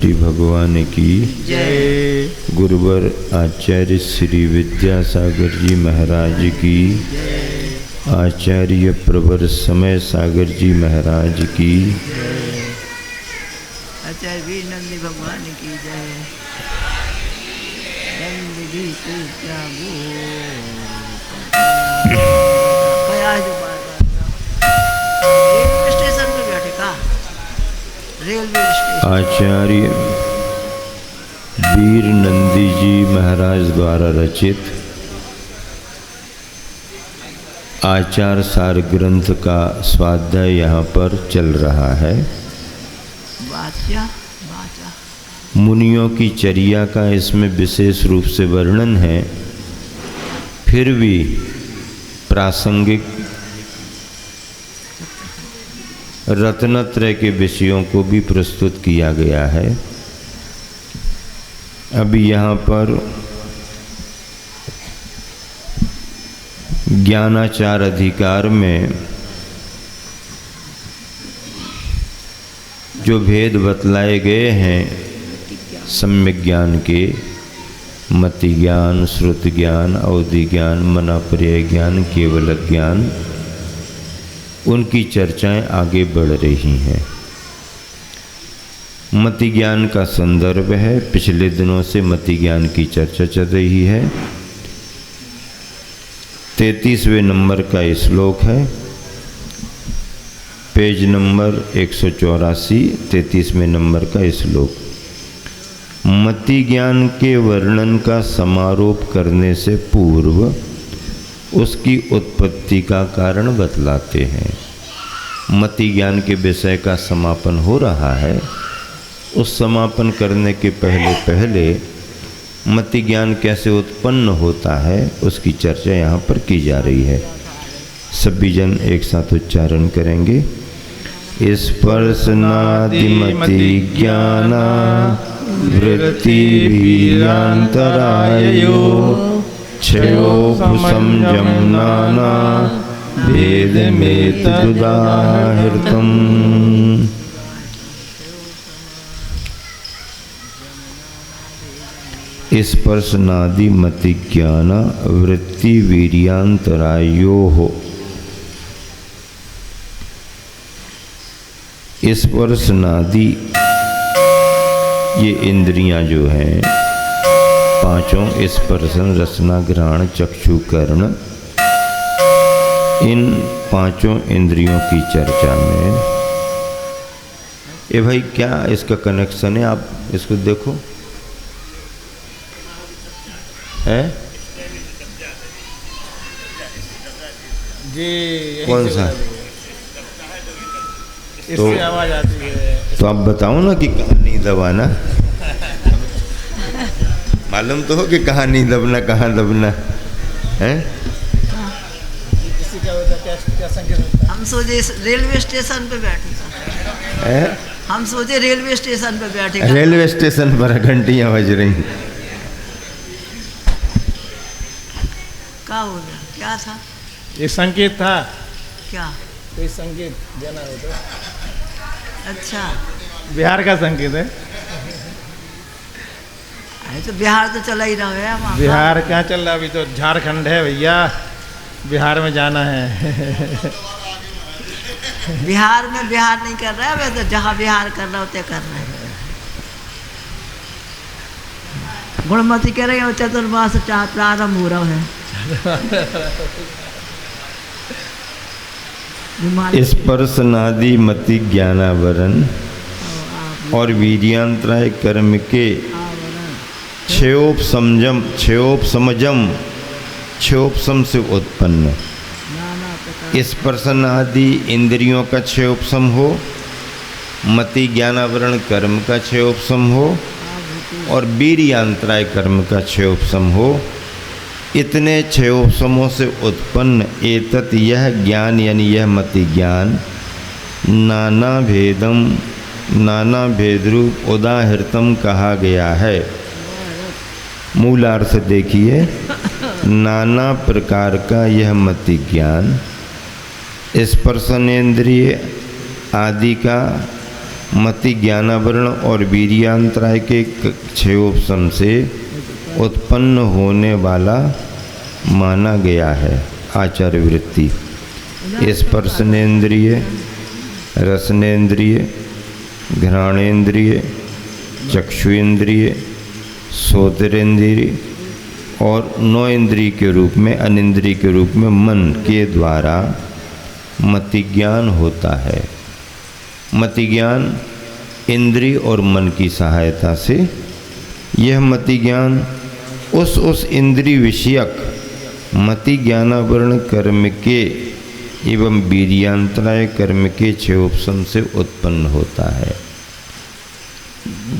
श्री भगवान की जय। गुरुवर आचार्य श्री विद्यासागर जी महाराज की जय। आचार्य प्रवर समय सागर जी महाराज की जय। आचार्य वीर नंदी भगवान की जय। नंद जी को क्या रेलवे स्टेशन पे बैठे का? Railway station. आचार्य वीर नंदी जी महाराज द्वारा रचित आचार सार ग्रंथ का स्वाध्याय यहाँ पर चल रहा है। मुनियों की चर्या का इसमें विशेष रूप से वर्णन है, फिर भी प्रासंगिक रत्नत्रय के विषयों को भी प्रस्तुत किया गया है। अभी यहाँ पर ज्ञानाचार अधिकार में जो भेद बतलाए गए हैं सम्यक ज्ञान के, मति ज्ञान, श्रुत ज्ञान, अवधि ज्ञान, मनापर्याय ज्ञान, केवल ज्ञान, उनकी चर्चाएं आगे बढ़ रही हैं। मति ज्ञान का संदर्भ है, पिछले दिनों से मति ज्ञान की चर्चा चल रही है। 33वें नंबर का श्लोक है, पेज नंबर 184, 33वें नंबर का श्लोक। मति ज्ञान के वर्णन का समारोप करने से पूर्व उसकी उत्पत्ति का कारण बतलाते हैं। मति ज्ञान के विषय का समापन हो रहा है, उस समापन करने के पहले मति ज्ञान कैसे उत्पन्न होता है उसकी चर्चा यहाँ पर की जा रही है। सभी जन एक साथ उच्चारण करेंगे। स्पर्शनादिमति ज्ञाना वृत्ति वीर्यान्तरायो क्षयोपसंयम नाना भेदमेतदुदाहृतम्। स्पर्शनादि मति ज्ञान वृत्ति वीर्यान्तरायोः। स्पर्शनादि ये इंद्रियां जो हैं पांचों, स्पर्शन, रसना, घ्राण, चक्षु, कर्ण, इन पांचों इंद्रियों की चर्चा में ये भाई क्या इसका कनेक्शन है? आप इसको देखो है जी, कौन सा? इससे आवाज आती है। तो आप बताओ ना कि कहाँ नहीं दबाना। मालूम तो हो कि कहाँ नहीं दबना, कहाँ दबना है। इससे क्या होता है, क्या संकेत होता है? हम सोचे रेलवे स्टेशन पे बैठे है? हम सोचे रेलवे स्टेशन पे बैठे। रेलवे स्टेशन पर घंटियाँ बज रही। क्या हो गया? क्या था? ये संकेत था। क्या? कोई संकेत देना हो तो। अच्छा, बिहार का संकेत है। अरे तो बिहार तो चला ही रहा है वहाँ। बिहार क्या चल रहा है? अभी तो झारखंड है भैया, बिहार में जाना है। बिहार में बिहार नहीं कर रहा है, वैसे जहाँ बिहार कर रहा होते कर रहे हैं। गुणमती कह रहे हैं चतुर्मास प्रारंभ हो रहा है। स्पर्शनादि मति ज्ञानावरण और वीर्यांतराय कर्म के क्षयोपसम से उत्पन्न स्पर्शनादि इंद्रियों का क्षयोपसम हो, मति ज्ञानावरण कर्म का क्षयोपसम हो और वीर्यांतराय कर्म का क्षयोपसम हो। इतने क्षयोपसमों से उत्पन्न एतत् यह ज्ञान यानी यह मति ज्ञान नाना भेदरूप उदाहृतम कहा गया है। मूलार्थ देखिए, नाना प्रकार का यह मति ज्ञान स्पर्शनेन्द्रिय आदि का मति ज्ञानावरण और वीर्यांतराय के क्षयोपशम से उत्पन्न होने वाला माना गया है। आचार्य वृत्ति स्पर्शनेन्द्रिय, रसनेन्द्रिय, घ्राणेन्द्रिय, चक्षुइंद्रिय, श्रोत्रेन्द्रिय और नौ इंद्रिय के रूप में, अनिंद्रिय के रूप में मन के द्वारा मति ज्ञान होता है। मति ज्ञान इंद्रिय और मन की सहायता से, यह मति ज्ञान उस इंद्रिय विषयक मति ज्ञानावरण कर्म के एवं वीर्यांतराय कर्म के क्षयोपशम से उत्पन्न होता है।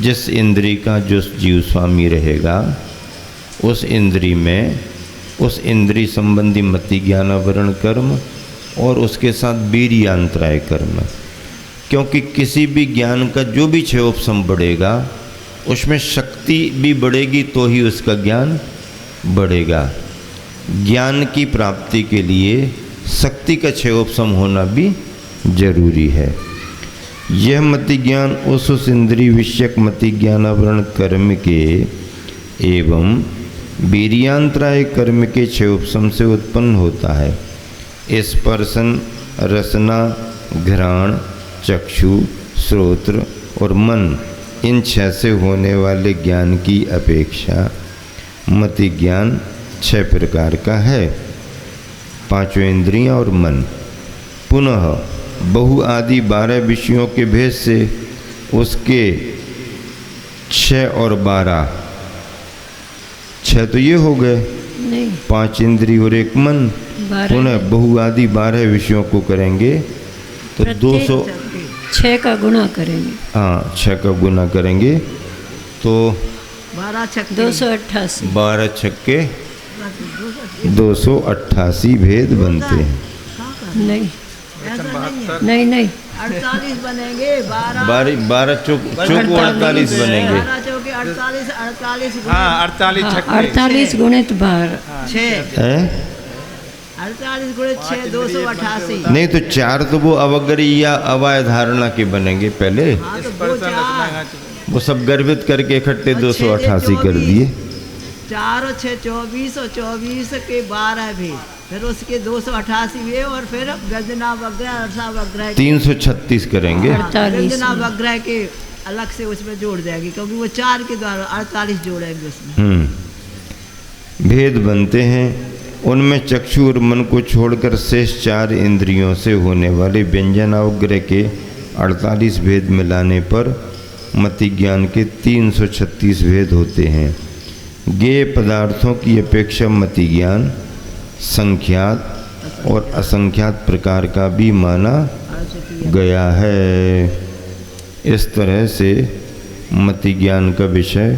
जिस इंद्रिय का जो जीव स्वामी रहेगा, उस इंद्रिय में उस इंद्रिय संबंधी मति ज्ञानावरण कर्म और उसके साथ वीर्यांतराय कर्म, क्योंकि किसी भी ज्ञान का जो भी क्षयोपशम बढ़ेगा उसमें शक्ति भी बढ़ेगी तो ही उसका ज्ञान बढ़ेगा। ज्ञान की प्राप्ति के लिए शक्ति का क्षयोपशम होना भी जरूरी है। यह मति ज्ञान उस इंद्रिय विषयक मति ज्ञानावरण कर्म के एवं वीर्यांतराय कर्म के क्षयोपशम से उत्पन्न होता है। स्पर्शन, रसना, घ्राण, चक्षु, श्रोत्र और मन, इन 6 से होने वाले ज्ञान की अपेक्षा मति ज्ञान 6 प्रकार का है। 5 इंद्रियां और मन। पुनः बहु आदि 12 विषयों के भेद से उसके 6 और 12, 6 तो ये हो गए, 5 इंद्रिय और 1 मन। पुनः बहु आदि 12 विषयों को करेंगे तो 206 का गुणा करेंगे। हाँ, 6 का गुना करेंगे तो 12 छक्के 288। 12 छक्के 288 भेद बनते हैं। नहीं ऐसा नहीं है, नहीं नहीं 48 बनेंगे। 12 चौक 48 बनेंगे। 12 चौके 48, 48 हाँ 48 छक्के 48 गुणित 12। 6, हैं? 48 गुणे 6 288। नहीं तो 4 तो वो अवग्रही या अवाय धारणा के बनेंगे पहले, हाँ तो वो 4, वो सब गर्भित करके इकट्ठे 288 कर दिए। 4 और 6 24 और 24 के 12 भी, फिर उसके 288 भी और फिर व्यंजना वग्रह रसा वग्रह 336 करेंगे। 48 व्यंजना वग्रह के अलग से उसमें जोड़ देंगे, क्योंकि वो 4 के द्वारा 48 जोड़ेंगे उसमें। भेद बनते हैं। उनमें चक्षु और मन को छोड़कर शेष 4 इंद्रियों से होने वाले व्यंजनावग्रह के 48 भेद मिलाने पर मति ज्ञान के 336 भेद होते हैं। ज्ञेय पदार्थों की अपेक्षा मति ज्ञान संख्यात और असंख्यात प्रकार का भी माना गया है। इस तरह से मति ज्ञान का विषय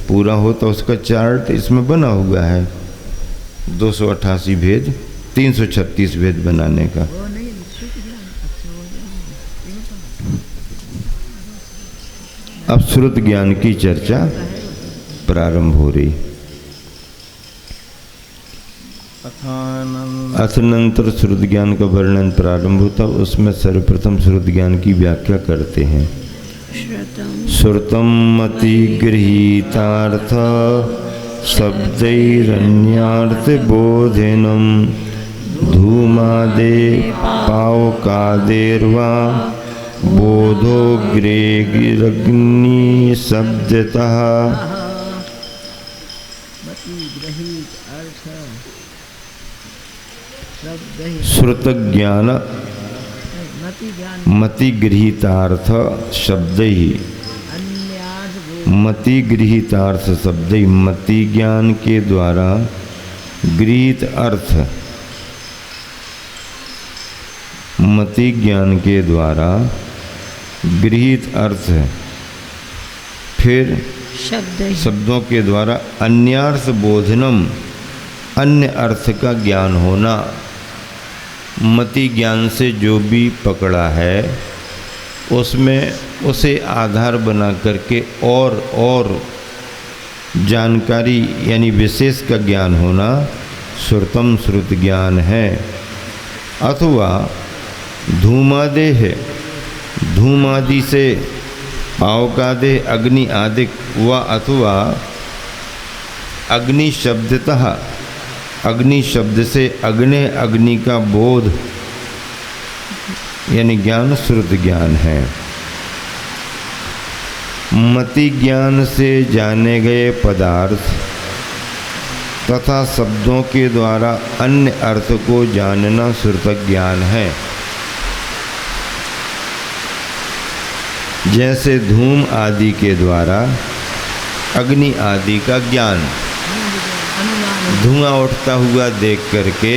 पूरा होता, उसका चार्ट इसमें बना हुआ है। 288 भेद, 336 भेद बनाने का। अब श्रुत ज्ञान की चर्चा प्रारंभ हो रही। अथनंतर श्रुत ज्ञान का वर्णन प्रारंभ होता, उसमें सर्वप्रथम श्रुत ज्ञान की व्याख्या करते हैं। श्रुतम मति गृहीतार्थ शब्दैरन्यार्थ बोधिनम धूमादे पावकादेर्वा बोधोग्रेगिरग्नि शब्दतः। श्रुत ज्ञान मति गृहीतार्थ शब्द ही, मति गृहीतार्थ शब्द ही, मति ज्ञान के द्वारा गृहीत अर्थ, मति ज्ञान के द्वारा गृहीत अर्थ, फिर शब्दों के द्वारा अन्यार्थ बोधनम, अन्य अर्थ का ज्ञान होना। मति ज्ञान से जो भी पकड़ा है उसमें उसे आधार बना करके और जानकारी यानी विशेष का ज्ञान होना श्रुतम श्रुत ज्ञान है। अथवा धूमादे है, धूमादि से पावकादेह अग्नि आदिक व अथवा अग्नि शब्दतः, अग्नि शब्द से अग्नि, अग्नि का बोध यानी ज्ञान श्रुत ज्ञान है। मति ज्ञान से जाने गए पदार्थ तथा शब्दों के द्वारा अन्य अर्थ को जानना श्रुत ज्ञान है। जैसे धूम आदि के द्वारा अग्नि आदि का ज्ञान, धुआं उठता हुआ देख करके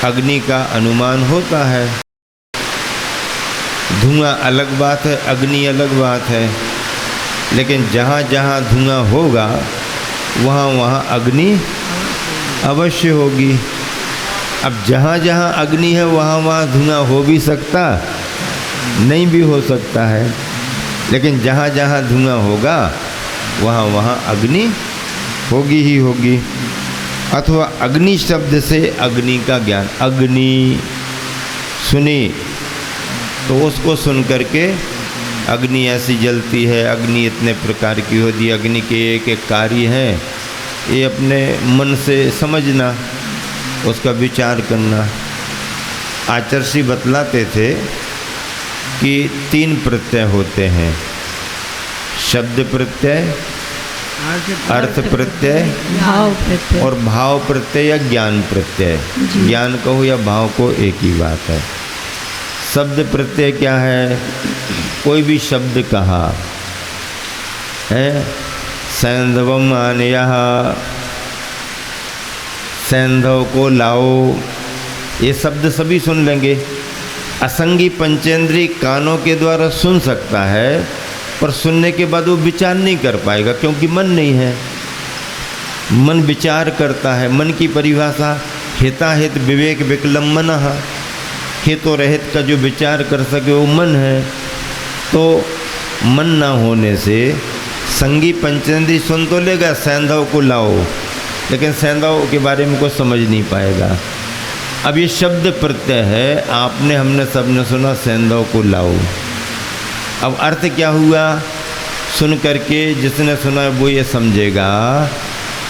अग्नि का अनुमान होता है। धुआं अलग बात है, अग्नि अलग बात है, लेकिन जहाँ जहाँ धुआं होगा वहाँ वहाँ अग्नि अवश्य होगी। अब जहाँ जहाँ अग्नि है वहाँ वहाँ धुआं हो भी सकता, नहीं भी हो सकता है, लेकिन जहाँ जहाँ धुआं होगा वहाँ वहाँ अग्नि होगी ही होगी। अथवा अग्नि शब्द से अग्नि का ज्ञान, अग्नि सुनी तो उसको सुन करके अग्नि ऐसी जलती है, अग्नि इतने प्रकार की होती है, अग्नि के एक एक कार्य हैं, ये अपने मन से समझना, उसका विचार करना। आचार्य बतलाते थे कि 3 प्रत्यय होते हैं, शब्द प्रत्यय, अर्थ प्रत्यय भाव प्रत्यय और भाव प्रत्यय या ज्ञान प्रत्यय। ज्ञान कहो या भाव को एक ही बात है। शब्द प्रत्यय क्या है? कोई भी शब्द कहा है, सैंधवम आनयः, सैंधव को लाओ, ये शब्द सभी सुन लेंगे। असंगी पंचेंद्री कानों के द्वारा सुन सकता है, पर सुनने के बाद वो विचार नहीं कर पाएगा, क्योंकि मन नहीं है। मन विचार करता है। मन की परिभाषा हिताहित विवेक विकलम मनः, हित और रहित का जो विचार कर सके वो मन है। तो मन ना होने से संगी पंचेंद्री सुन तो लेगा सैंधव को लाओ, लेकिन सैंधव के बारे में कुछ समझ नहीं पाएगा। अब ये शब्द प्रत्यय है, आपने हमने सबने सुना सैंधव को लाओ। अब अर्थ क्या हुआ? सुन करके जिसने सुना है वो ये समझेगा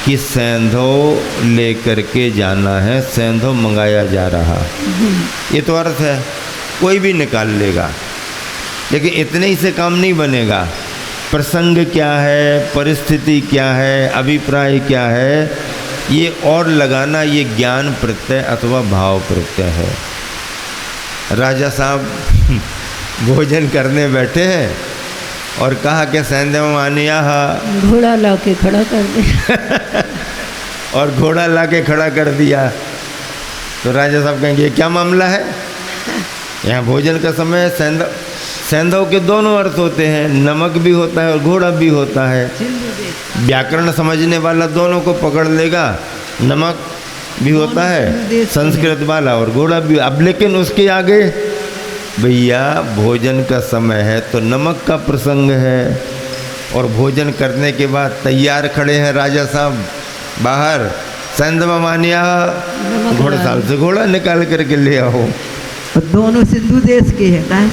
कि सैंधव लेकर के जाना है, सैंधव मंगाया जा रहा, ये तो अर्थ है। कोई भी निकाल लेगा, लेकिन इतने ही से काम नहीं बनेगा। प्रसंग क्या है, परिस्थिति क्या है, अभिप्राय क्या है, ये और लगाना, ये ज्ञान प्रत्यय अथवा भाव प्रत्यय है। राजा साहब भोजन करने बैठे हैं और कहा कि सैंधव आनिया, घोड़ा ला के खड़ा कर दे और घोड़ा ला के खड़ा कर दिया। तो राजा साहब कहेंगे ये क्या मामला है? यहाँ भोजन का समय है। सैंधव के दोनों अर्थ होते हैं, नमक भी होता है और घोड़ा भी होता है। व्याकरण समझने वाला दोनों को पकड़ लेगा, नमक भी होता है संस्कृत वाला और घोड़ा भी। अब लेकिन उसके आगे भैया भोजन का समय है तो नमक का प्रसंग है, और भोजन करने के बाद तैयार खड़े हैं राजा साहब बाहर, सैंधव मानिया, घोड़साल से घोड़ा निकाल करके ले आओ। और दोनों सिंधु देश के हैं का,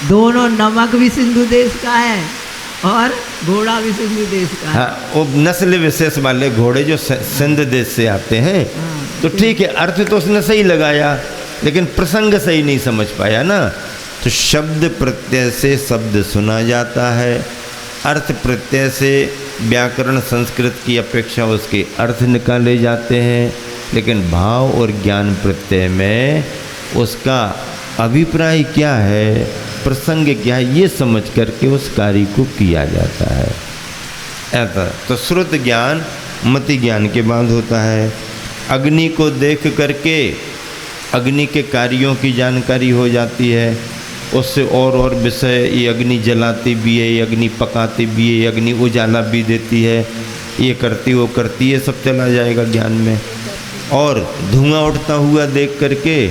दोनों नमक भी सिंधु देश का है और घोड़ा भी सिंधु देश का है। हाँ, वो नस्ल विशेष वाले घोड़े जो सिंध देश से आते हैं। तो ठीक है, अर्थ तो उसने सही लगाया, लेकिन प्रसंग सही नहीं समझ पाया ना। तो शब्द प्रत्यय से शब्द सुना जाता है, अर्थ प्रत्यय से व्याकरण संस्कृत की अपेक्षा उसके अर्थ निकाले जाते हैं, लेकिन भाव और ज्ञान प्रत्यय में उसका अभिप्राय क्या है, प्रसंग क्या है, ये समझ करके उस कार्य को किया जाता है। ऐसा तो श्रुत ज्ञान मति ज्ञान के बाद होता है। अग्नि को देख करके अग्नि के कार्यों की जानकारी हो जाती है, उससे और विषय, ये अग्नि जलाती भी है, ये अग्नि पकाती भी है, ये अग्नि उजाला भी देती है, ये करती वो करती है, सब चला जाएगा ज्ञान में। और धुआं उठता हुआ देख करके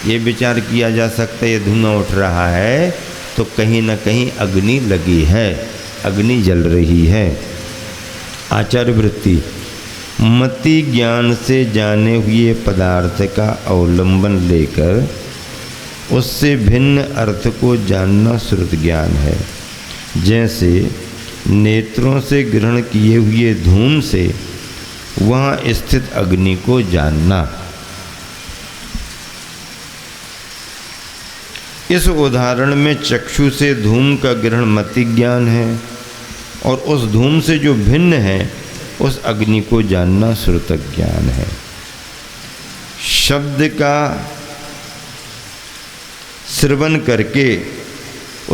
ये विचार किया जा सकता है ये धुआं उठ रहा है तो कहीं ना कहीं अग्नि लगी है, अग्नि जल रही है। आचार्य वृत्ति मति ज्ञान से जाने हुए पदार्थ का अवलंबन लेकर उससे भिन्न अर्थ को जानना श्रुत ज्ञान है। जैसे नेत्रों से ग्रहण किए हुए धूम से वहाँ स्थित अग्नि को जानना। इस उदाहरण में चक्षु से धूम का ग्रहण मति ज्ञान है और उस धूम से जो भिन्न है उस अग्नि को जानना श्रुत ज्ञान है। शब्द का श्रवण करके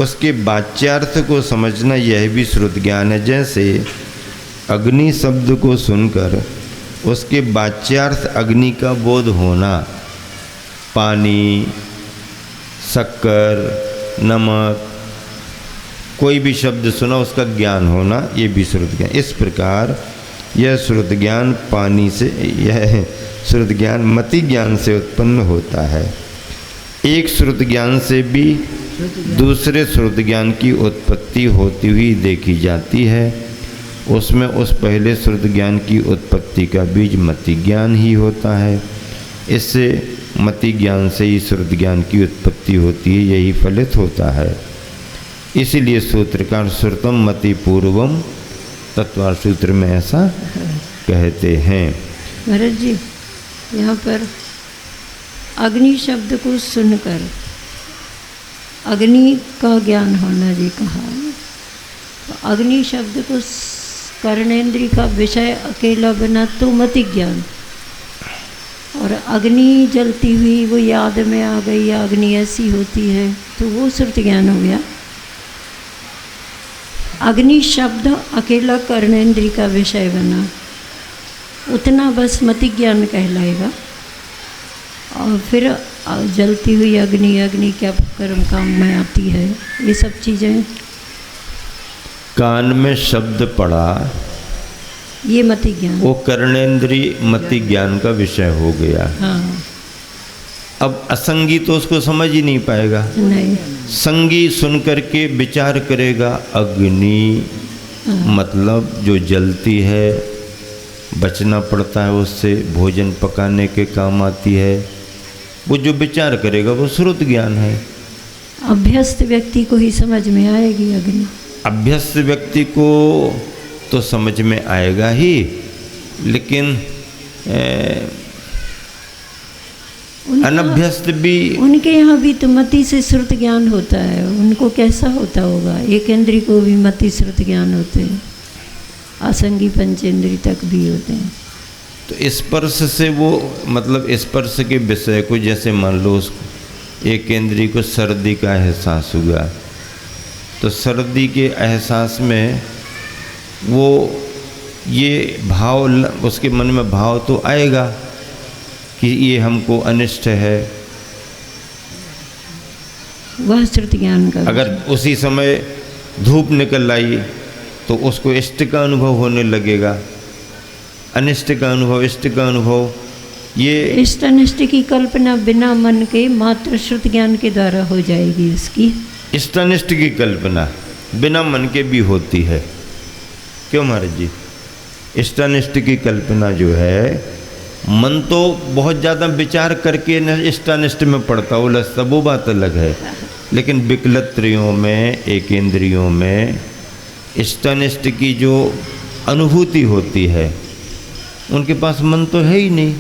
उसके वाच्यार्थ को समझना यह भी श्रुत ज्ञान है। जैसे अग्नि शब्द को सुनकर उसके वाच्यार्थ अग्नि का बोध होना, पानी, शक्कर, नमक, कोई भी शब्द सुना उसका ज्ञान होना, ये भी श्रुत ज्ञान। इस प्रकार यह श्रुत ज्ञान पानी से, यह श्रुत ज्ञान मति ज्ञान से उत्पन्न होता है। एक श्रुत ज्ञान से भी दूसरे श्रुत ज्ञान की उत्पत्ति होती हुई देखी जाती है। उसमें उस पहले श्रुत ज्ञान की उत्पत्ति का बीज मति ज्ञान ही होता है। इससे मति ज्ञान से ही श्रुत ज्ञान की उत्पत्ति होती है, यही फलित होता है। इसीलिए सूत्रकार श्रुतम मति पूर्वम तत्वार सूत्र में ऐसा कहते हैं। महाराज जी, यहाँ पर अग्नि शब्द को सुनकर अग्नि का ज्ञान होना जी कहा। तो अग्नि शब्द को कर्णेंद्रिय का विषय अकेला बना तो मति ज्ञान, और अग्नि जलती हुई वो याद में आ गई, अग्नि ऐसी होती है, तो वो श्रुत ज्ञान हो गया। अग्नि शब्द अकेला कर्णेंद्रिय का विषय बना, उतना बस मति ज्ञान कहलाएगा। और फिर जलती हुई अग्नि, अग्नि क्या कर्म काम में आती है, ये सब चीज़ें। कान में शब्द पड़ा, ये मति ज्ञान, वो कर्णेंद्रिय मति ज्ञान का विषय हो गया। हाँ। अब असंगी तो उसको समझ ही नहीं पाएगा। नहीं। संगी सुन करके विचार करेगा, अग्नि मतलब जो जलती है, बचना पड़ता है उससे, भोजन पकाने के काम आती है, वो जो विचार करेगा वो श्रुत ज्ञान है। अभ्यस्त व्यक्ति को ही समझ में आएगी अग्नि। अभ्यस्त व्यक्ति को तो समझ में आएगा ही, लेकिन अनभ्यस्त भी, उनके यहाँ भी तो मति से श्रुत ज्ञान होता है। उनको कैसा होता होगा? एक इंद्रिय को भी मति श्रुत ज्ञान होते हैं, असंगी पंचेंद्रिय तक भी होते हैं। तो स्पर्श से वो मतलब स्पर्श के विषय को, जैसे मान लो एक इंद्रिय को सर्दी का एहसास हुआ, तो सर्दी के एहसास में वो ये भाव, उसके मन में भाव तो आएगा कि ये हमको अनिष्ट है। वह श्रुत ज्ञान का। अगर उसी समय धूप निकल आई तो उसको इष्ट का अनुभव होने लगेगा, अनिष्ट का अनुभव, इष्ट का अनुभव। ये इष्ट अनिष्ट की कल्पना बिना मन के मात्र श्रुत ज्ञान के द्वारा हो जाएगी। उसकी इष्ट अनिष्ट की कल्पना बिना मन के भी होती है। क्यों महाराज जी? इष्ट अनिष्ट की कल्पना जो है, मन तो बहुत ज़्यादा विचार करके इष्ट अनिष्ट में पड़ता उलझता, वो बात अलग है। लेकिन विकलत्रियों में, एक इंद्रियों में इष्ट अनिष्ट की जो अनुभूति होती है, उनके पास मन तो है ही नहीं।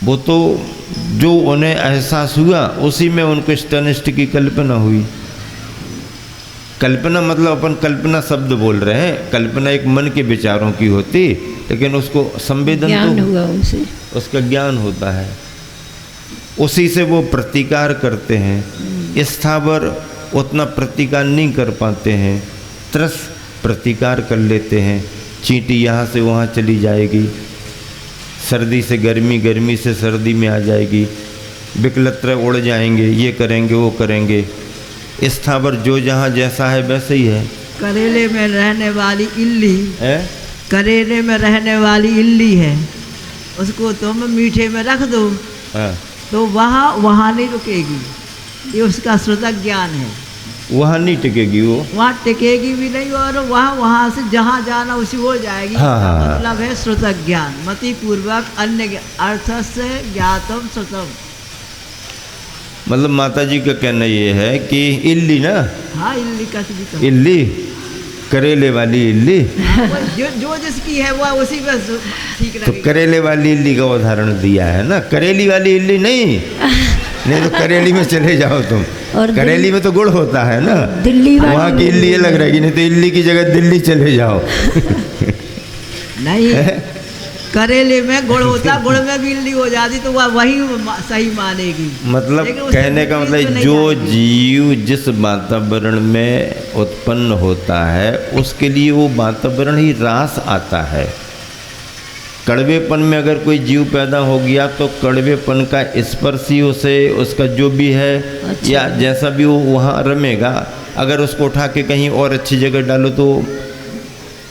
वो तो जो उन्हें एहसास हुआ उसी में उनको इष्ट अनिष्ट की कल्पना हुई। कल्पना मतलब अपन कल्पना शब्द बोल रहे हैं, कल्पना एक मन के विचारों की होती, लेकिन उसको संवेदन ज्ञान तो हुआ, उसे उसका ज्ञान होता है। उसी से वो प्रतिकार करते हैं। स्थावर उतना प्रतिकार नहीं कर पाते हैं, त्रस प्रतिकार कर लेते हैं। चींटी यहाँ से वहाँ चली जाएगी, सर्दी से गर्मी, गर्मी से सर्दी में आ जाएगी, विकलत्र उड़ जाएंगे, ये करेंगे वो करेंगे। स्थावर जो जहाँ जैसा है वैसे ही है। करेले में रहने वाली इल्ली है, करेले में रहने वाली इल्ली है, उसको तुम मीठे में रख दो तो वहाँ नहीं रुकेगी। ये उसका श्रुतक ज्ञान है। वहाँ नहीं टिकेगी, वो वहाँ टिकेगी भी नहीं, और वहाँ से जहाँ जाना उसी हो जाएगी। हाँ। मतलब है श्रुतक ज्ञान, मति पूर्वक अन्य अर्थ से ज्ञातम श्रुतम। मतलब माता जी का कहना ये है कि इल्ली ना, हाँ इल्ली कसबी का इल्ली करेले वाली इल्ली, जो जिसकी है वो उसी में ठीक तो लगेगी। करेले वाली इल्ली का उदाहरण दिया है ना, करेली वाली इल्ली नहीं। नहीं तो करेली में चले जाओ तुम, और करेली में तो गुड़ होता है ना, दिल्ली वाली वहाँ की इल्ली अलग रहेगी। नहीं तो इल्ली की जगह दिल्ली चले जाओ। नहीं करेले में गुड़ होता, गुड़ में भी इल्ली हो जाती तो वह वही सही मानेगी। मतलब लेकिन उसमें कहने का बीज मतलब तो नहीं जो जाएगी। जीव जिस वातावरण में उत्पन्न होता है उसके लिए वो वातावरण ही रास आता है। कड़वेपन में अगर कोई जीव पैदा हो गया तो कड़वेपन का स्पर्श ही उसे, उसका जो भी है अच्छा। या जैसा भी वो वहाँ रमेगा। अगर उसको उठा के कहीं और अच्छी जगह डालो तो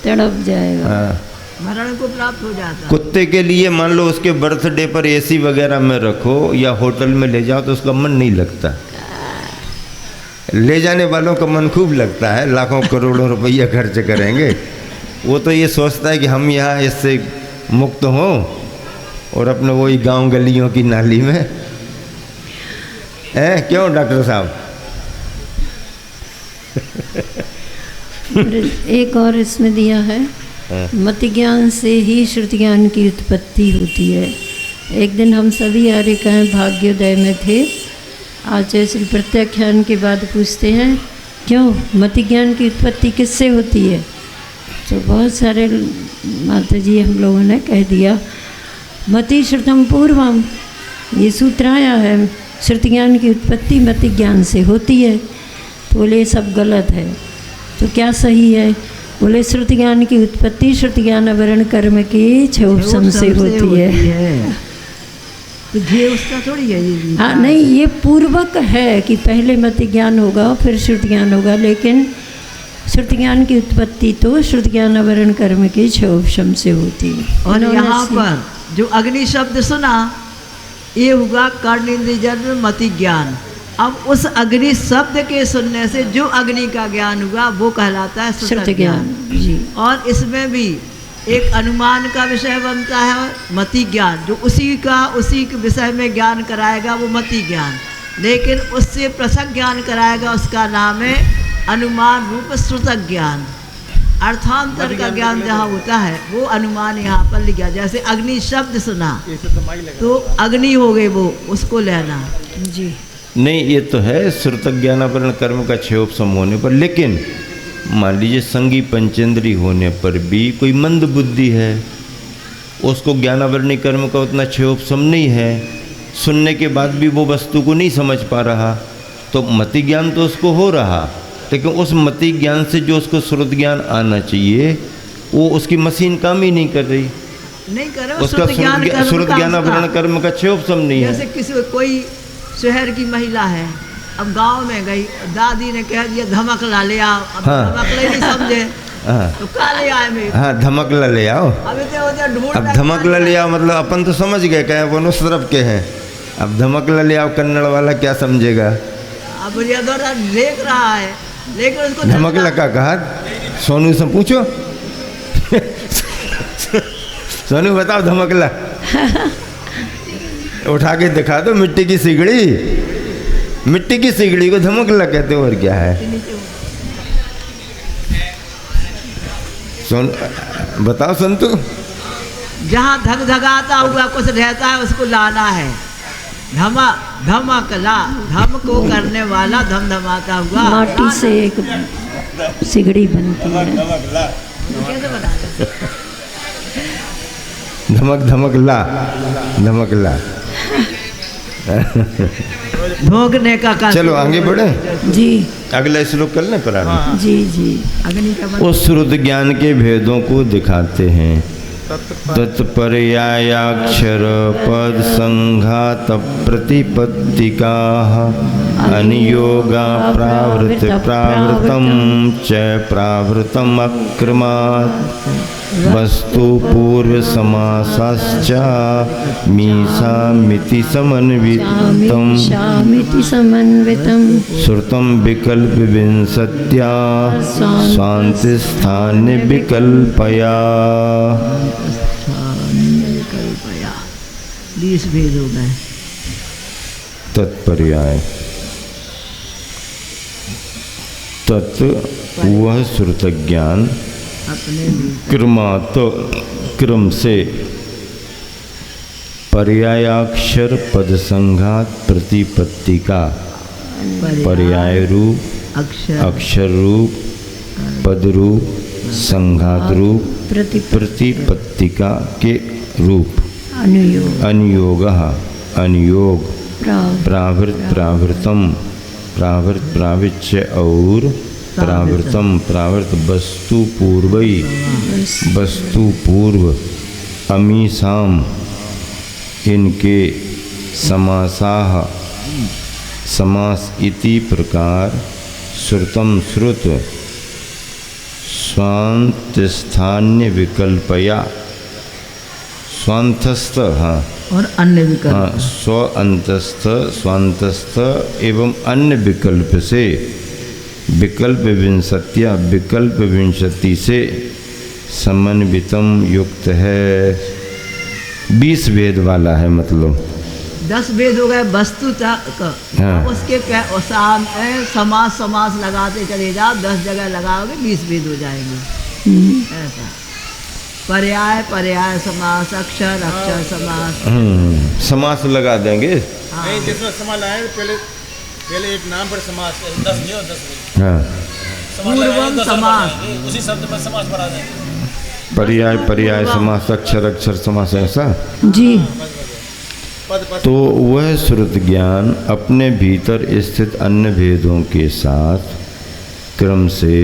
तड़प जाएगा। हाँ, मरण को प्राप्त हो जाता है। कुत्ते के लिए मान लो उसके बर्थडे पर एसी वगैरह में रखो या होटल में ले जाओ तो उसका मन नहीं लगता। ले जाने वालों का मन खूब लगता है, लाखों करोड़ों रुपया खर्च करेंगे। वो तो ये सोचता है कि हम यहाँ इससे मुक्त हों और अपने वही गांव गलियों की नाली में है। क्यों डॉक्टर साहब? और एक और इसमें दिया है, मति ज्ञान से ही श्रुति ज्ञान की उत्पत्ति होती है। एक दिन हम सभी आर्यकाएँ भाग्योदय में थे। आचार्य श्री प्रत्याख्यान के बाद पूछते हैं क्यों मति ज्ञान की उत्पत्ति किससे होती है? तो बहुत सारे माता जी हम लोगों ने कह दिया मति श्रुतम पूर्वम, ये सूत्र आया है, श्रुति ज्ञान की उत्पत्ति मति ज्ञान से होती है। तो बोले ये सब गलत है। तो क्या सही है? बोले श्रुति ज्ञान की उत्पत्ति श्रुति ज्ञान आवरण कर्म के क्षोभसम से होती है। तो ये उसका थोड़ी है ये। हाँ नहीं, ये पूर्वक है कि पहले मति ज्ञान होगा फिर श्रुति ज्ञान होगा, लेकिन श्रुति ज्ञान की उत्पत्ति तो श्रुति ज्ञान आवरण कर्म के क्षोभसम से होती है। और इन्होंने यहाँ ऐसे- पर जो अग्नि शब्द सुना ये हुआ कर्णेन्द्रिय जन्म मति ज्ञान। अब उस अग्नि शब्द के सुनने से जो अग्नि का ज्ञान हुआ वो कहलाता है श्रुति श्रुति ज्ञान ज्ञान। जी। और इसमें भी एक अनुमान का विषय बनता है मति ज्ञान, जो उसी के विषय में ज्ञान कराएगा वो मति ज्ञान। लेकिन उससे पृथक ज्ञान कराएगा उसका नाम है अनुमान रूप श्रुतक ज्ञान। अर्थांतर का ज्ञान जहाँ होता है वो अनुमान यहाँ पर लिखा। जैसे अग्नि शब्द सुना तो अग्नि हो गई, वो उसको लेना जी। नहीं, ये तो है श्रुतक ज्ञानावरण कर्म का क्षयोपशम होने पर। लेकिन मान लीजिए संगी पंचेंद्री होने पर भी कोई मंद बुद्धि है, उसको ज्ञानावरणी कर्म का उतना क्षयोपशम नहीं है, सुनने के बाद भी वो वस्तु को नहीं समझ पा रहा, तो मति ज्ञान तो उसको हो रहा, लेकिन उस मति ज्ञान से जो उसको श्रुत ज्ञान आना चाहिए वो उसकी मशीन काम ही नहीं कर रही। नहीं करे उसका श्रुत ज्ञानावरण कर्म का क्षयोपशम नहीं जैसे है। किसी कोई शहर की महिला है, अब गांव में गई, दादी ने कह दिया धमकला ले आओ। अब हाँ। धमकला ही नहीं समझे हाँ तो क्या ले आए मैं? हाँ, धमकला ले आओ। अभी तो उधर ढूंढ अब धमकला ले आओ मतलब अपन तो समझ गए क्या वो उस तरफ के हैं। अब धमकला ले आओ कन्नड़ वाला क्या समझेगा? अब ये उधर देख रहा है, लेकिन उसको धमकला का कहा? सोनू से पूछो। सोनू बताओ धमकला। उठा के दिखा दो मिट्टी की सिगड़ी। मिट्टी की सिगड़ी को धमकला कहते हो और क्या है? बताओ संतु। जहाँ धगधगाता हुआ कुछ रहता है उसको लाना है। धमकला, धम को करने वाला धमधमाता हुआ। माटी से एक सिगड़ी बनती है। कैसे बनाते? धमकला धमकला। भोगने का कार्य। चलो आगे बढ़े, जी अगला श्लोक कर लें प्रारंभ। जी जी। अग्नि का उस श्रुत ज्ञान के भेदों को दिखाते हैं। तत्पर्यायाक्षर पद संघात प्रतिपत्तिका अनियोगा प्रावृत प्रावृतम च प्रावृतम अक्रमात् वस्तु पूर्व समासाश्च मीसामिति समन्वितम् शामिति समन्वितम् श्रुतम विकल्प विंशत्या शांति स्थान विकल्पया। 20 भेद हो गए। तत्पर्याय। तत् वह श्रुत ज्ञान अपने भीतर क्रमात क्रम से पर्यायाक्षर पद संघात प्रतिपत्ति का पर्याय रूप अक्षर रूप पद रूप संघात रूप प्रतिपत्तिका के रूप अनुयोग अनुयोग प्रावृत प्रावृतम प्रावृत प्राविच्य और प्रावृतम प्रावृत वस्तु पूर्वई वस्तु पूर्व अमीसाम इनके समासाह समास इति प्रकार श्रुतम श्रुत स्वांतस्थान्य विकल्पया स्वांतस्थ हाँ और अन्य विकल्प हाँ स्व अंतस्थ स्वांतस्थ एवं अन्य विकल्प से विकल्प विंशत्या विकल्प विंशति से समन्वितम युक्त है। 20 भेद वाला है, मतलब 10 भेद हो गए वस्तु तक। हाँ। उसके समास समास लगाते चले जाओ, 10 जगह लगाओगे 20 भेद हो जाएंगे। ऐसा पर्याय पर्याय समास अक्षर अक्षर समास समास लगा देंगे। नहीं, जिसमें समास आए पहले एक नाम पर समास 10 नहीं हो 10 हाँ पूर्वम समास उसी शब्द में समास बढ़ा देंगे। पर्याय पर्याय समास अक्षर अक्षर समास ऐसा जी। तो वह श्रुत ज्ञान अपने भीतर स्थित अन्य भेदों के साथ क्रम से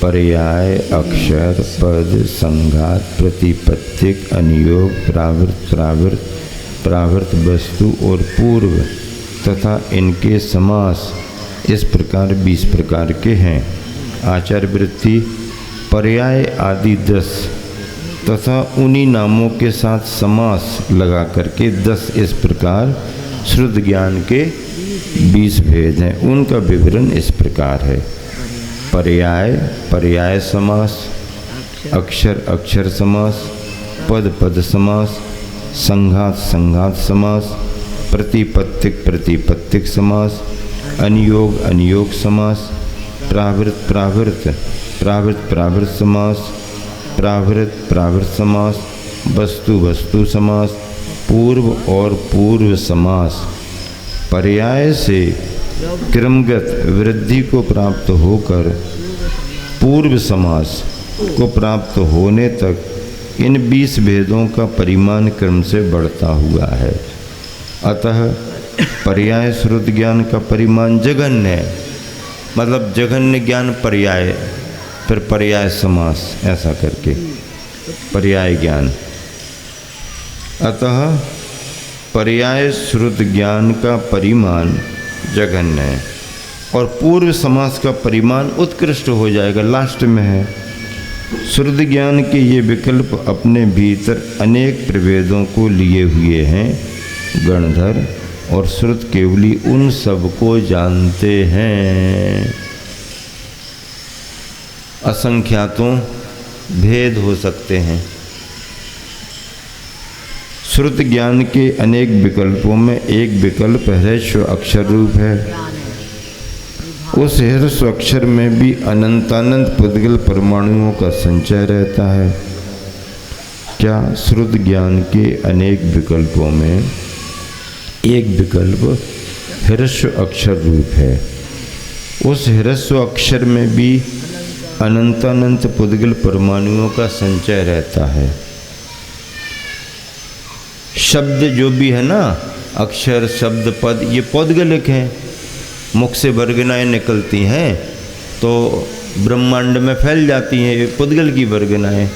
पर्याय अक्षर पद संघात प्रतिपत्तिक अनुयोग प्रावृत प्रावृत प्रावृत वस्तु और पूर्व तथा इनके समास इस प्रकार 20 प्रकार के हैं। आचार वृत्ति पर्याय आदि 10 तथा उन्हीं नामों के साथ समास लगा करके 10 इस प्रकार श्रुत ज्ञान के 20 भेद हैं। उनका विवरण इस प्रकार है। पर्याय पर्याय समास अक्षर अक्षर समास पद पद समास संघात संघात समास प्रतिपत्तिक प्रतिपत्तिक समास अनुयोग अनुयोग समास प्रावृत प्रावृत प्रावृत प्रावृत समास प्रावृत प्रावृत समास वस्तु वस्तु समास पूर्व और पूर्व समास। पर्याय से क्रमगत वृद्धि को प्राप्त होकर पूर्व समास को प्राप्त होने तक इन 20 भेदों का परिमाण क्रम से बढ़ता हुआ है। अतः पर्याय श्रुत ज्ञान का परिमाण जघन्य है, मतलब जघन्य ज्ञान पर्याय फिर पर्याय समास ऐसा करके पर्याय ज्ञान। अतः पर्याय श्रुत ज्ञान का परिमाण जघन्य है और पूर्व समास का परिमाण उत्कृष्ट हो जाएगा, लास्ट में है। श्रुत ज्ञान के ये विकल्प अपने भीतर अनेक प्रभेदों को लिए हुए हैं। गणधर और श्रुत केवली उन सब को जानते हैं। असंख्यातों भेद हो सकते हैं। श्रुत ज्ञान के अनेक विकल्पों में एक विकल्प ह्रस्व अक्षर रूप है। उस ह्रस्व अक्षर में भी अनंतानंत पुद्गल परमाणुओं का संचय रहता है। क्या श्रुत ज्ञान के अनेक विकल्पों में एक विकल्प ह्रस्व अक्षर रूप है। उस ह्रस्व अक्षर में भी अनंतानंत पुद्गल परमाणुओं का संचय रहता है। शब्द जो भी है ना, अक्षर शब्द पद, ये पौद्गलिक हैं। मुख से वर्गनाएं निकलती हैं तो ब्रह्मांड में फैल जाती हैं, ये पुद्गल की वर्गनाएं।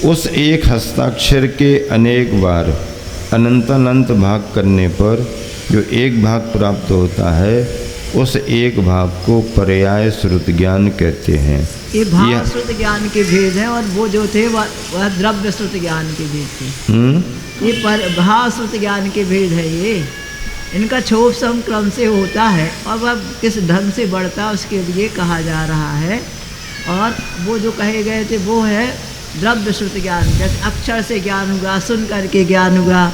उस एक हस्ताक्षर के अनेक बार अनंतानंत भाग करने पर जो एक भाग प्राप्त होता है, उस एक भाग को पर्याय श्रुत ज्ञान कहते हैं। ये भाव श्रुत ज्ञान के भेद हैं और वो जो थे वह द्रव्य श्रुत ज्ञान के भेद थे। ये भाव श्रुत ज्ञान के भेद है। ये इनका क्षोभ सम क्रम से होता है और वह किस ढंग से बढ़ता है उसके लिए कहा जा रहा है। और वो जो कहे गए थे वो है द्रव्य श्रुत ज्ञान। जैसे अक्षर से ज्ञान होगा, सुन करके ज्ञान होगा,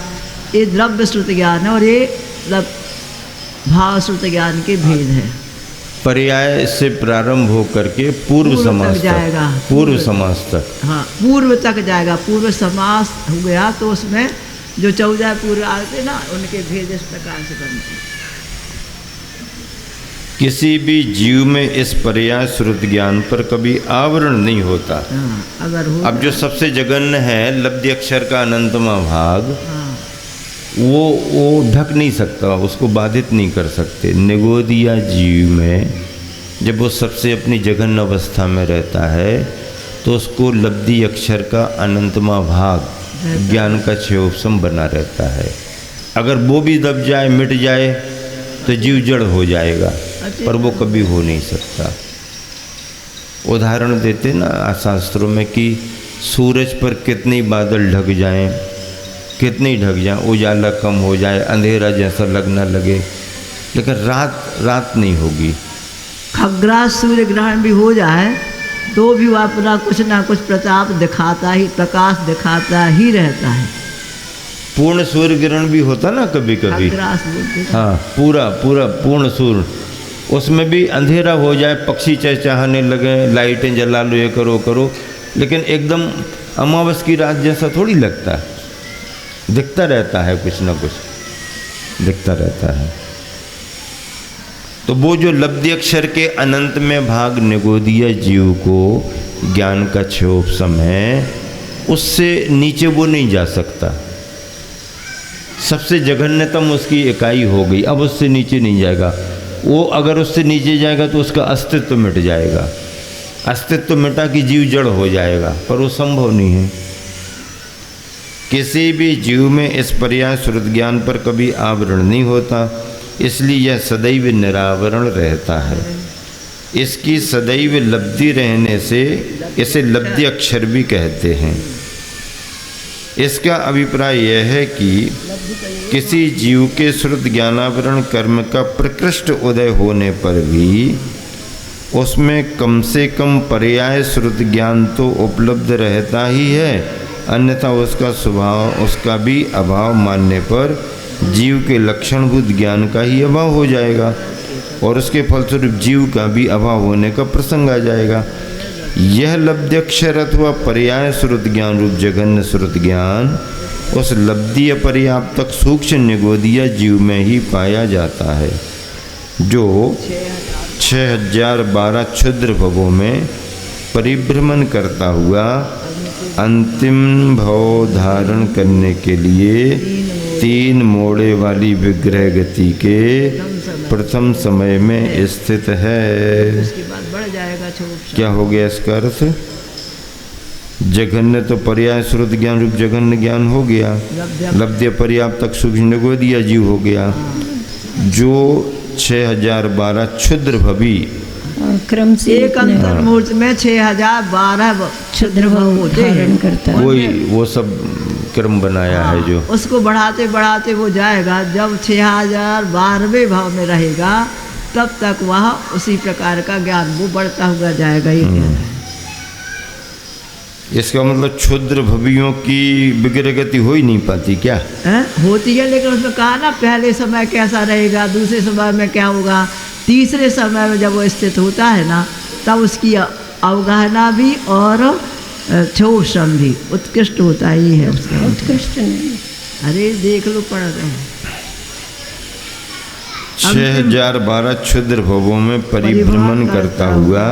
ये द्रव्य श्रुत ज्ञान है। और ये मतलब भाव श्रुत ज्ञान के भेद है। पर्याय से प्रारंभ हो करके पूर्व पूर्व समास तक जाएगा। पूर्व समास तक। हाँ, पूर्व तक जाएगा। पूर्व समास हो गया तो उसमें जो 14 पूर्व आते ना उनके भेद इस प्रकार से बनते हैं। किसी भी जीव में इस पर्याय श्रुत ज्ञान पर कभी आवरण नहीं होता। हाँ, अगर हो अब जो सबसे जघन्य है लब्धि अक्षर का अनंतमा भाग, हाँ, वो ढक नहीं सकता, उसको बाधित नहीं कर सकते। निगोदिया जीव में जब वो सबसे अपनी जघन्य अवस्था में रहता है तो उसको लब्धि अक्षर का अनंतमा भाग ज्ञान का क्षयोपम बना रहता है। अगर वो भी दब जाए, मिट जाए तो जीव जड़ हो जाएगा, पर वो कभी हो नहीं सकता। उदाहरण देते ना शास्त्रों में कि सूरज पर कितने बादल ढक जाएं, कितने ढक जाएं, उजाला कम हो जाए, अंधेरा जैसा लगना लगे, लेकिन रात नहीं होगी। खग्रास सूर्य ग्रहण भी हो जाए तो भी वो अपना कुछ ना कुछ प्रताप दिखाता ही, प्रकाश दिखाता ही रहता है। पूर्ण सूर्य ग्रहण भी होता ना कभी कभी, खग्रास बोलते हैं। हाँ, पूरा पूर्ण सूर्य, उसमें भी अंधेरा हो जाए, पक्षी चहचहाने लगे, लाइटें जला लो, ये करो, लेकिन एकदम अमावस की रात जैसा थोड़ी लगता है, दिखता रहता है, कुछ ना कुछ दिखता रहता है। तो वो जो लब्धि अक्षर के अनंत में भाग निगोदिया जीव को ज्ञान का क्षयोपम है, उससे नीचे वो नहीं जा सकता। सबसे जघन्यतम उसकी इकाई हो गई, अब उससे नीचे नहीं जाएगा। वो अगर उससे नीचे जाएगा तो उसका अस्तित्व मिट जाएगा। अस्तित्व मिटा कि जीव जड़ हो जाएगा, पर वो संभव नहीं है। किसी भी जीव में इस पर्याय श्रुत ज्ञान पर कभी आवरण नहीं होता, इसलिए यह सदैव निरावरण रहता है। इसकी सदैव लब्धि रहने से इसे लब्धि अक्षर भी कहते हैं। इसका अभिप्राय यह है कि किसी जीव के श्रुत ज्ञानावरण कर्म का प्रकृष्ट उदय होने पर भी उसमें कम से कम पर्याय श्रुत ज्ञान तो उपलब्ध रहता ही है, अन्यथा उसका स्वभाव, उसका भी अभाव मानने पर जीव के लक्षणभूत ज्ञान का ही अभाव हो जाएगा और उसके फलस्वरूप जीव का भी अभाव होने का प्रसंग आ जाएगा। यह लब्धि अक्षर अथवा पर्याय श्रुत ज्ञान रूप जघन्य श्रुत ज्ञान उस लब्धि अपर्याप्तक सूक्ष्म निगोदिया जीव में ही पाया जाता है, जो 6012 क्षुद्र भवों में परिभ्रमण करता हुआ अंतिम भव धारण करने के लिए 3 मोड़े वाली विग्रह गति के प्रथम समय में स्थित है। उसके बाद बढ़ जाएगा क्षयोपम। क्या हो गया इसका अर्थ? जघन्य तो पर्याय श्रुत ज्ञान रूप जघन्य ज्ञान हो गया, लब्धि पर्याप्तक सूक्ष्म निगोदिया जीव हो गया, जो 6012 क्षुद्र भवी क्रम से एक अंतर मुहूर्त में 6012 क्षुद्र भव होते हैं करता है। वो सब क्रम बनाया है जो उसको बढ़ाते बढ़ाते वो जाएगा। जब 6012वें भाव में रहेगा तब तक वह उसी प्रकार का ज्ञान वो बढ़ता हुआ जाएगा। ये कहना है। इसका मतलब क्षुद्र भवियों की विग्रह गति हो ही नहीं पाती क्या? होती है, लेकिन उसमें कहा ना पहले समय कैसा रहेगा, दूसरे समय में क्या होगा, तीसरे समय में जब वो स्थित होता है ना तब उसकी अवगाहना भी और क्षयोपम भी उत्कृष्ट होता ही है। उसका उत्कृष्ट नहीं, अरे देख लो, पढ़ रहे हैं। 6012 क्षुद्र भवों में परिभ्रमण करता हुआ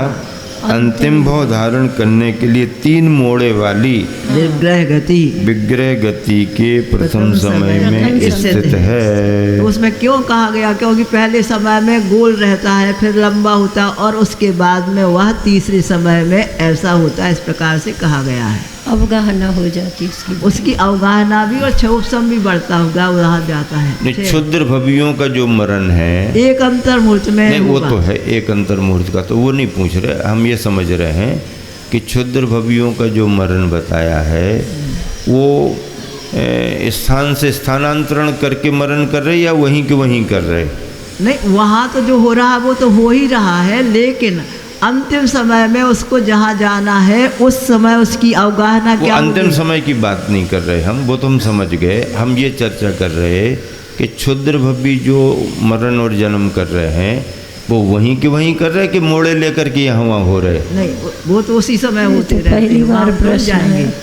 अंतिम भाव धारण करने के लिए 3 मोड़े वाली विग्रह गति के प्रथम समय में स्थित है। तो उसमें क्यों कहा गया? क्योंकि पहले समय में गोल रहता है, फिर लंबा होता है और उसके बाद में वह तीसरे समय में ऐसा होता है। इस प्रकार से कहा गया है। अवगाहना हो जाती उसकी अवगाहना भी और क्षयोपम भी बढ़ता होगा, वहाँ जाता है। क्षुद्र भवियों का जो मरण है एक अंतर मुहूर्त में नहीं, वो तो है एक अंतर मुहूर्त का, तो वो नहीं पूछ रहे हम। ये समझ रहे हैं कि क्षुद्र भवियों का जो मरण बताया है वो स्थान से स्थानांतरण करके मरण कर रहे या वहीं के वहीं कर रहे? नहीं, वहाँ तो जो हो रहा है वो तो हो ही रहा है, लेकिन अंतिम समय में उसको जहाँ जाना है उस समय उसकी अवगाहना क्या होगी? अंतिम समय की बात नहीं कर रहे हम, वो तो हम समझ गए। हम ये चर्चा कर रहे कि कि क्षुद्र भव्य जो मरण और जन्म कर रहे हैं वो वहीं के वहीं कर रहे हैं कि मोड़े लेकर के यहाँ वहाँ हो रहे? नहीं, वो तो उसी समय होते रहते हैं, पहली बार वहाँ प्रश्न जाएंगे। है।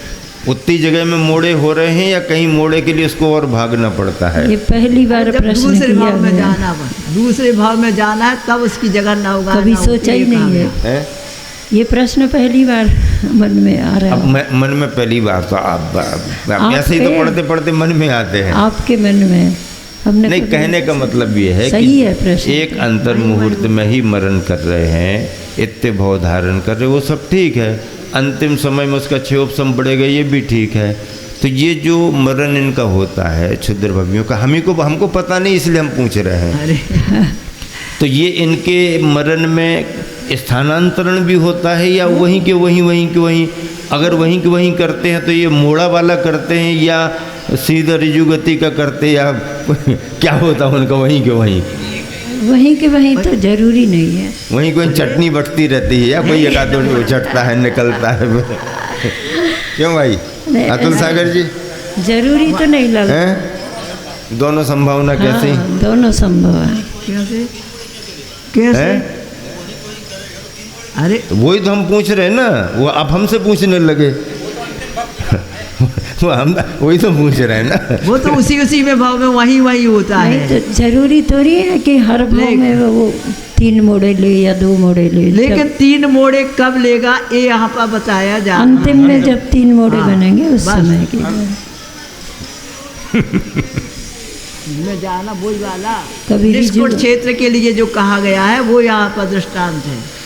उतनी जगह में मोड़े हो रहे हैं या कहीं मोड़े के लिए उसको और भागना पड़ता है? ये पहली बार जब प्रश्न दूसरे किया भाव में गया। जाना, बस दूसरे भाव में जाना है तब उसकी जगह न होगा। कभी सोचा ही नहीं है। हैं? ये प्रश्न पहली बार मन में आ रहा अब है। मन में पहली बार तो आप ऐसे ही तो आपके- पढ़ते पढ़ते मन में आते हैं। आपके मन में हमने नहीं, कभी- कहने का मतलब ये है सही कि है प्रश्न। एक अंतर मुहूर्त में ही मरण कर रहे हैं, इतने भाव धारण कर रहे हैं, वो सब ठीक है। अंतिम समय में उसका क्षयोपशम बढ़ेगा, ये भी ठीक है। तो ये जो मरण इनका होता है क्षुद्र भव्यों का, हमको पता नहीं, इसलिए हम पूछ रहे हैं। अरे तो ये इनके मरण में स्थानांतरण भी होता है या वहीं के वहीं? अगर वहीं के वहीं करते हैं तो ये मोड़ा वाला करते हैं या सीधा रिजु गति का करते हैं, या क्या होता है उनका वहीं के वहीं? वहीं के वहीं तो जरूरी नहीं है। वहीं कोई चटनी बटती रहती है या कोई एक आदमी चटता है निकलता है? क्यों भाई नहीं, अतुल सागर जी? जरूरी तो नहीं लगता। हैं? दोनों संभावना कैसी? हाँ, दोनों संभव है। कैसे? हैं? अरे वही तो हम पूछ रहे हैं ना, वो आप हमसे पूछने लगे। वो हम वही तो पूछ रहे हैं ना। वो तो उसी में भाव में वही होता नहीं है। तो जरूरी थोड़ी है कि हर भाव में वो 3 मोड़े ले या 2 मोड़े ले। लेकिन जब 3 मोड़े कब लेगा ये यहाँ पर बताया जा। अंतिम में जब 3 मोड़े हाँ, बनेंगे उस बस। समय के में जाना वही वाला कभी निष्कुट रिजु- क्षेत्र के लिए जो कहा गया है वो यहाँ पर दृष्टांत है।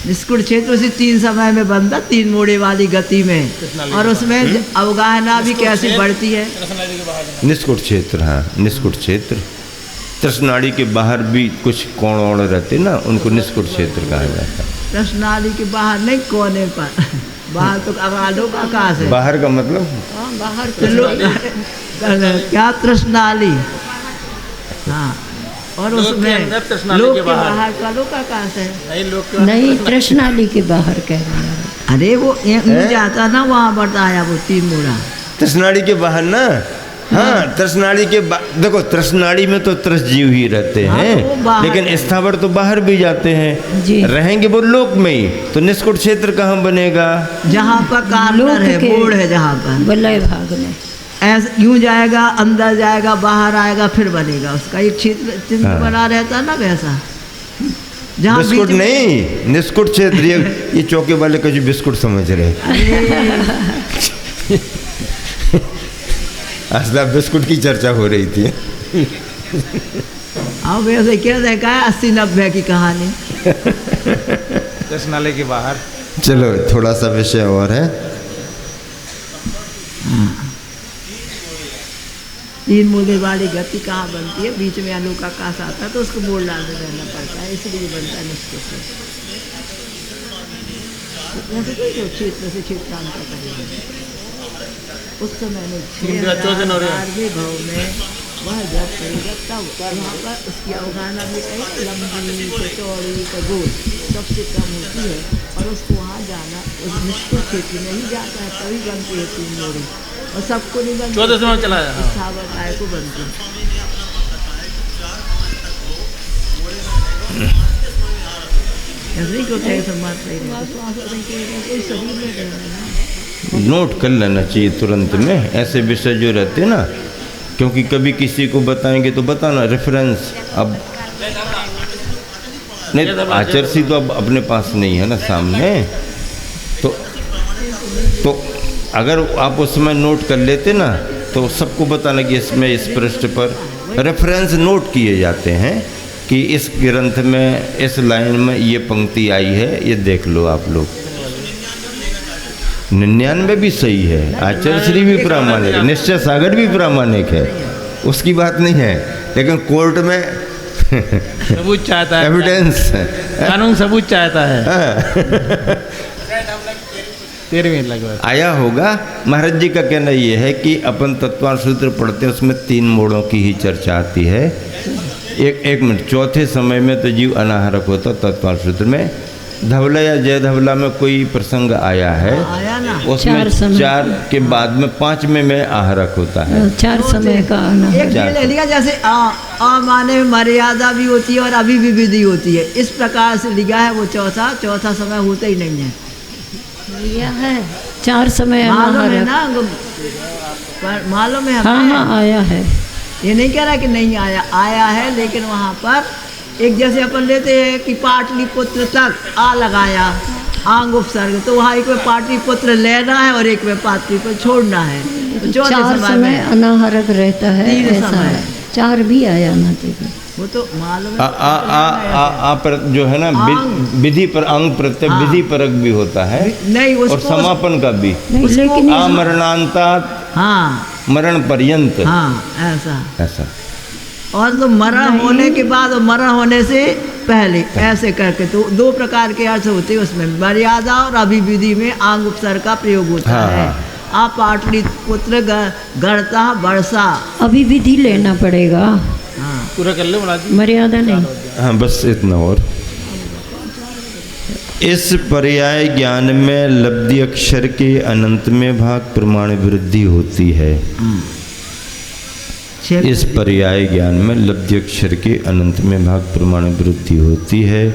निष्कुट क्षेत्र उसी 3 समय में बनता, 3 मोड़े वाली गति में, और उसमें अवगाहना भी कैसे बढ़ती है। निष्कुट क्षेत्र, हाँ निष्कुट क्षेत्र। तृष्णाड़ी के बाहर भी कुछ कोण ओण रहते ना, उनको निष्कुट क्षेत्र कहा जाता है। कृष्णाली के बाहर नहीं, कोने पर। बाहर तो आलोक आकाश है। बाहर का मतलब बाहर क्या तृष्णाली, हाँ, और लोक के उसमें अंदर तृष्णाली लोक के के बाहर। बाहर का लोक आकाश है। नहीं लोग नहीं तृष्णाली के बाहर कह रहे हैं। अरे वो जाता ना वहाँ बताया वो 3 मोड़ा। तृष्णाड़ी के बाहर ना, हाँ तृष्णाड़ी के देखो तृष्णाड़ी में तो त्रस जीव ही रहते हाँ, हैं, तो वो बाहर लेकिन है। स्थावर तो बाहर भी जाते हैं, जी। रहेंगे वो लोक में ही। तो निष्कुट क्षेत्र कहाँ बनेगा? जहाँ पर लोक कार्नर है, के बोर्ड है, जहाँ पर वलय भाग में ऐसे यूं जाएगा, अंदर जाएगा, बाहर आएगा, फिर बनेगा उसका एक क्षेत्र चिन्ह हाँ। बना रहता ना वैसा। जहाँ बिस्कुट बीच में- नहीं, निष्कुट क्षेत्र। ये चौके वाले का जो बिस्कुट समझ रहे असला बिस्कुट की चर्चा हो रही थी। अब वैसे क्या देखा है 80-90 की कहानी। नाले के बाहर। चलो थोड़ा सा विषय और है। 3 मोड़े वाली गति कहाँ बनती है? बीच में आलू का आकाश आता है तो उसको मोड़ डालते रहना पड़ता है, इसलिए बनता है निष्कुट से। वैसे कोई जो क्षेत्र से क्षेत्रांतर करेगा उस समय में 6,000 भाव में वह जब करेगा तब वहाँ पर उसकी अवगाहना भी कहीं लंबी तो चौड़ी तो गोल सबसे कम होती है, और उसको वहाँ जाना उस निष्कुट क्षेत्र में ही जाता है, तभी बनती है 3 मोड़े। और सबको नहीं बनती, 14 में चला जाता है। सावर काय को बनती है। ऐसे ही होता है समाज सही नहीं, तो श्वास नहीं करेगा, कोई शरीर में रहना ना। नोट कर लेना चाहिए तुरंत में ऐसे विषय जो रहते हैं ना, क्योंकि कभी किसी को बताएंगे तो बताना रेफरेंस। अब नहीं आचरसी तो अब अपने पास नहीं है ना सामने, तो अगर आप उस समय नोट कर लेते ना तो सबको बताना कि इसमें इस पृष्ठ पर रेफरेंस नोट किए जाते हैं कि इस ग्रंथ में इस लाइन में ये पंक्ति आई है, ये देख लो आप लोग। 99 भी सही है, आचार्य भी प्रामाणिक है, निश्चय सागर भी प्रामाणिक है, उसकी बात नहीं है, लेकिन कोर्ट में सबूत चाहता है, एविडेंस कानून सबूत चाहता है। 13 मिनट लगभग आया होगा। महाराज जी का कहना ये है कि अपन तत्वार सूत्र पढ़ते हैं, उसमें 3 मोड़ों की ही चर्चा आती है। एक मिनट, चौथे समय में तो जीव अनाहरक होता तत्वार सूत्र में, धवला या जय धवला में कोई प्रसंग आया है, आया ना। उसमें चार समय। 4 के बाद में 5 में आहरक होता है। 4 समय का आना। एक ये ले लिया जैसे आ माने मर्यादा भी होती है और अभी भी विधि होती है, इस प्रकार से लिया है। वो चौथा समय होता ही नहीं है। यह है 4 समय मालूम है अनाहरक। ना, मालूम है हाँ हमें। हाँ आया है। ये नहीं कह रहा कि नहीं आया है, लेकिन वहाँ पर एक जैसे अपन लेते हैं कि पाटलिपुत्र तक आ लगाया आंग उपसर्ग, तो वहाँ एक में पाटलिपुत्र लेना है और एक में पाटलिपुत्र छोड़ना है। तो 4 समय अनाहरक रहता है, 3 ऐसा समय। है। 4 भी आया ना देखो। वो तो मालूम है। आ पर जो है ना विधि पर अंग प्रत्यय विधि परक भी होता है नहीं और उसको समापन का भी। नहीं लेकिन आ मरणांतात हाँ मरण पर्यंत हाँ ऐसा। ऐसा। और तो मरण होने के बाद और मरण होने से पहले ऐसे करके, तो 2 प्रकार के अर्थ होते हैं उसमें। मर्यादा और अभिविधि में आंग उपसर्ग का प्रयोग होता हाँ, है। हाँ। आप पाटलिपुत्र गढ़ता वर्षा। अभी विधि लेना पड़ेगा, हाँ पूरा कर लो महाराज जी। मर्यादा नहीं। हाँ बस इतना। और इस पर्याय ज्ञान में लब्धि अक्षर के अनंत में भाग प्रमाण वृद्धि होती है। इस पर्याय ज्ञान में लब्धि अक्षर के अनंत में भाग प्रमाण वृद्धि होती है,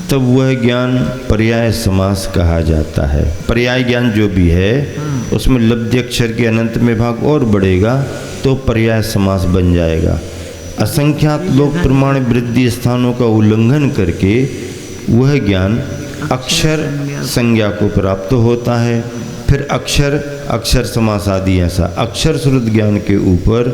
तब वह ज्ञान पर्याय समास कहा जाता है। पर्याय ज्ञान जो भी है उसमें लब्धि अक्षर के अनंत में भाग और बढ़ेगा तो पर्याय समास बन जाएगा। असंख्यात लोक प्रमाण वृद्धि स्थानों का उल्लंघन करके वह ज्ञान अक्षर संज्ञा को प्राप्त होता है। फिर अक्षर समास आदि ऐसा अक्षर श्रुत ज्ञान के ऊपर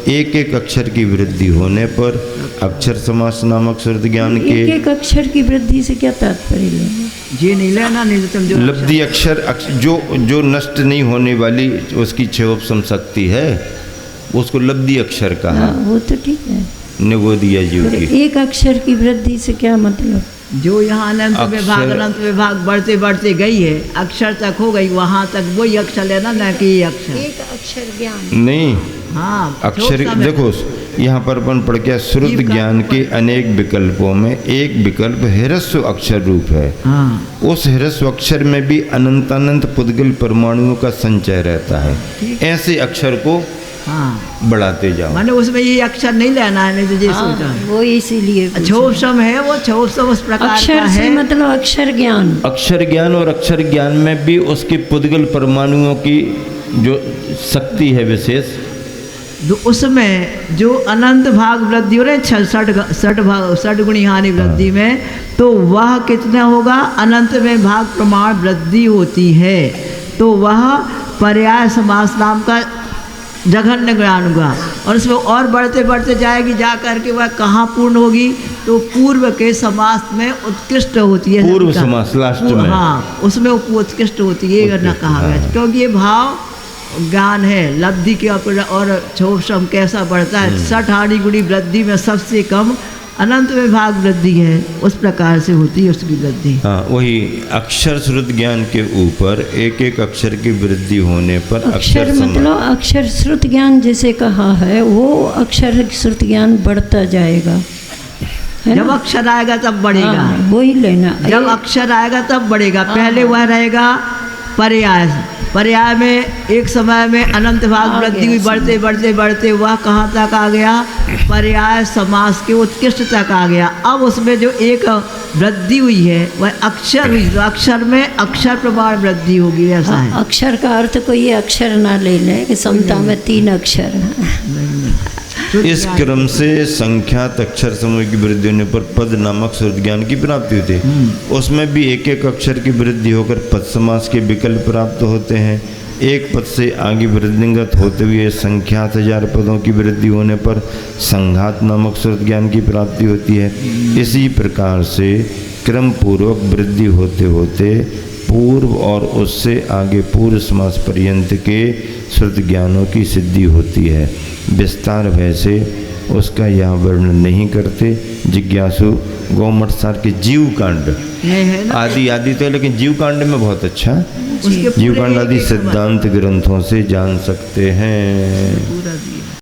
एक एक अक्षर की वृद्धि होने पर अक्षर समास नामक श्रुत ज्ञान के एक अक्षर की वृद्धि से क्या तात्पर्य लेंगे? जी नहीं लेना, नहीं तो जो लब्धि अक्षर जो नष्ट नहीं होने वाली उसकी क्षयोपशम शक्ति है उसको लब्धि अक्षर कहा। हाँ, वो तो ठीक है। निगोदिया जी की एक अक्षर की वृद्धि से क्या मतलब? जो यहाँ अनंत विभाग बढ़ते बढ़ते गई है, अक्षर तक हो गई, वहाँ तक वही अक्षर लेना, न कि ये अक्षर। एक अक्षर ज्ञान नहीं, हाँ अक्षर देखो यहाँ पर अपन पढ़ के श्रुत ज्ञान के अनेक विकल्पों में एक विकल्प ह्रस्व अक्षर रूप है। हाँ। उस ह्रस्व अक्षर में भी अनंत अनंत पुद्गल परमाणुओं का संचय रहता है। ऐसे अक्षर को हाँ बढ़ाते जाओ। माने उसमें ये अक्षर नहीं लेना है, नहीं तो ये सोचा है। वो इसीलिए क्षोभसम है, वो क्षोभसम उस प्रकार का अक्षर से है। मतलब अक्षर ज्ञान। अक्षर ज्ञान और अक्षर ज्ञान में भी उसके पुद्गल परमाणुओं की जो शक्ति है विशेष, उसमें जो अनंत भाग वृद्धि हो रहे 6 गुणी हानि वृद्धि में, तो वह कितना होगा? अनंत में भाग प्रमाण वृद्धि होती है, तो वह पर्याय समास नाम का जघन्य ज्ञान होगा। और उसमें और बढ़ते बढ़ते जाएगी, जा करके वह कहाँ पूर्ण होगी? तो पूर्व के समास में उत्कृष्ट होती है। पूर्व समास लास्ट में, हाँ उसमें उत्कृष्ट होती है, ये न कहा गया। क्योंकि ये भाव ज्ञान है लब्धि के और क्षोभसम कैसा बढ़ता है। 6 हानि गुणी वृद्धि में सबसे कम अनंत में भाग वृद्धि है, उस प्रकार से होती है उसकी वृद्धि। हाँ वही अक्षर श्रुत ज्ञान के ऊपर एक एक अक्षर की वृद्धि होने पर अक्षर मतलब अक्षर श्रुत ज्ञान जिसे कहा है वो अक्षर श्रुत ज्ञान बढ़ता जाएगा। जब अक्षर आएगा तब बढ़ेगा। हाँ, वही लेना। जब अक्षर आएगा तब बढ़ेगा। पहले वह रहेगा पर्याय में एक समय में अनंत भाग वृद्धि हुई, बढ़ते बढ़ते बढ़ते वह कहाँ तक आ गया? पर्याय समास के उत्कृष्ट तक आ गया। अब उसमें जो एक वृद्धि हुई है वह अक्षर हुई, तो अक्षर में अक्षर प्रमाण वृद्धि होगी, ऐसा है। अक्षर का अर्थ को ये अक्षर ना ले लें कि समता में 3 अक्षर हैं। इस क्रम से संख्यात अक्षर समूह की वृद्धि होने पर पद नामक श्रुत ज्ञान की प्राप्ति होती है। उसमें भी एक एक अक्षर की वृद्धि होकर पद समास के विकल्प प्राप्त होते हैं। एक पद से आगे वृद्धिंगत होते हुए संख्यात 1000 पदों की वृद्धि होने पर संघात नामक श्रुत ज्ञान की प्राप्ति होती है। इसी प्रकार से क्रम पूर्वक वृद्धि होते होते पूर्व और उससे आगे पूर्व समास पर्यंत के श्रुत ज्ञानों की सिद्धि होती है। विस्तार वैसे उसका यहाँ वर्णन नहीं करते। जिज्ञासु गौमठ सार के जीव कांड आदि आदि तो, लेकिन जीव कांड में बहुत अच्छा जीव कांड आदि सिद्धांत ग्रंथों से जान सकते हैं।